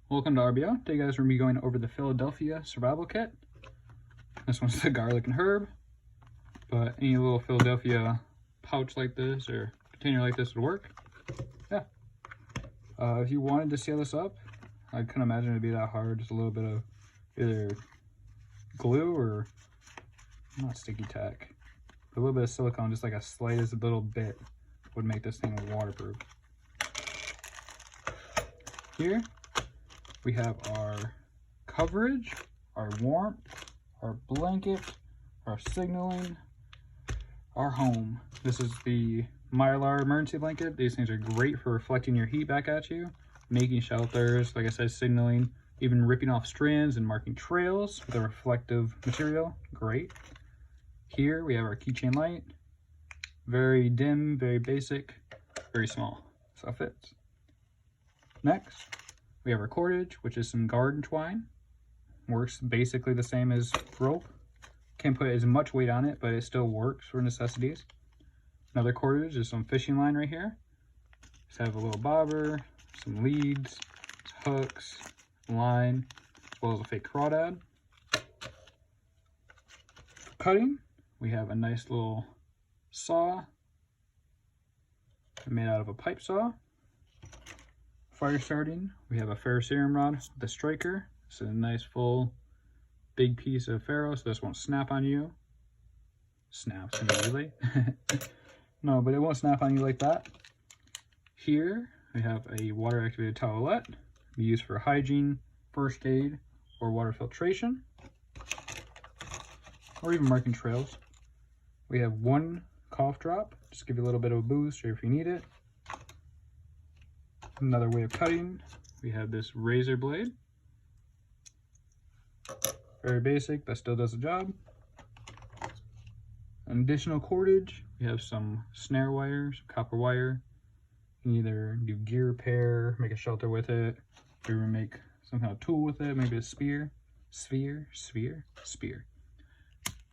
Welcome to RBO. Today guys, we're going to be going over the Philadelphia Survival Kit. This one's the garlic and herb, but any little Philadelphia pouch like this or container like this would work. Yeah. If you wanted to seal this up, I couldn't imagine it'd be that hard. Just a little bit of either glue or not sticky tack, but a little bit of silicone, just like a slightest little bit would make this thing waterproof. Here we have our coverage, our warmth, our blanket, our signaling, our home. This is the Mylar emergency blanket. These things are great for reflecting your heat back at you, making shelters, like I said, signaling, even ripping off strands and marking trails with a reflective material. Great. Here we have our keychain light. Very dim, very basic, very small, so it fits. Next, we have our cordage, which is some garden twine. Works basically the same as rope. Can't put as much weight on it, but it still works for necessities. Another cordage is some fishing line right here. Just have a little bobber, some leads, hooks, line, as well as a fake crawdad. Cutting, we have a nice little saw made out of a pipe saw. Fire starting, we have a ferrocerium rod with a striker. It's a nice full big piece of ferro, so this won't snap on you. Snaps immediately. No, but it won't snap on you like that. Here we have a water activated towelette used for hygiene, first aid, or water filtration, or even marking trails. We have one cough drop, just give you a little bit of a boost or if you need it. Another way of cutting, we have this razor blade. Very basic, but still does the job. An additional cordage, we have some snare wires, copper wire. You can either do gear repair, make a shelter with it, or even make some kind of tool with it, maybe a spear.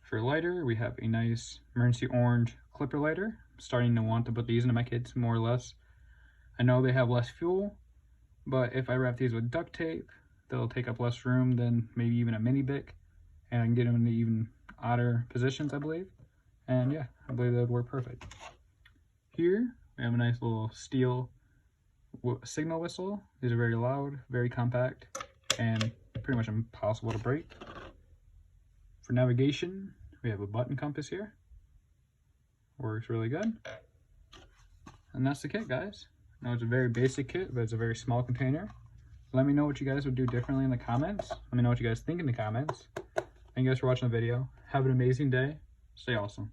For a lighter, we have a nice emergency orange clipper lighter. I'm starting to want to put these into my kits more or less. I know they have less fuel, but if I wrap these with duct tape, they'll take up less room than maybe even a mini Bic, and I can get them into even odder positions, I believe. And yeah, I believe that would work perfect. Here, we have a nice little steel signal whistle. These are very loud, very compact, and pretty much impossible to break. For navigation, we have a button compass here. Works really good. And that's the kit, guys. Now it's a very basic kit, but it's a very small container. Let me know what you guys would do differently in the comments. Let me know what you guys think in the comments. Thank you guys for watching the video. Have an amazing day. Stay awesome.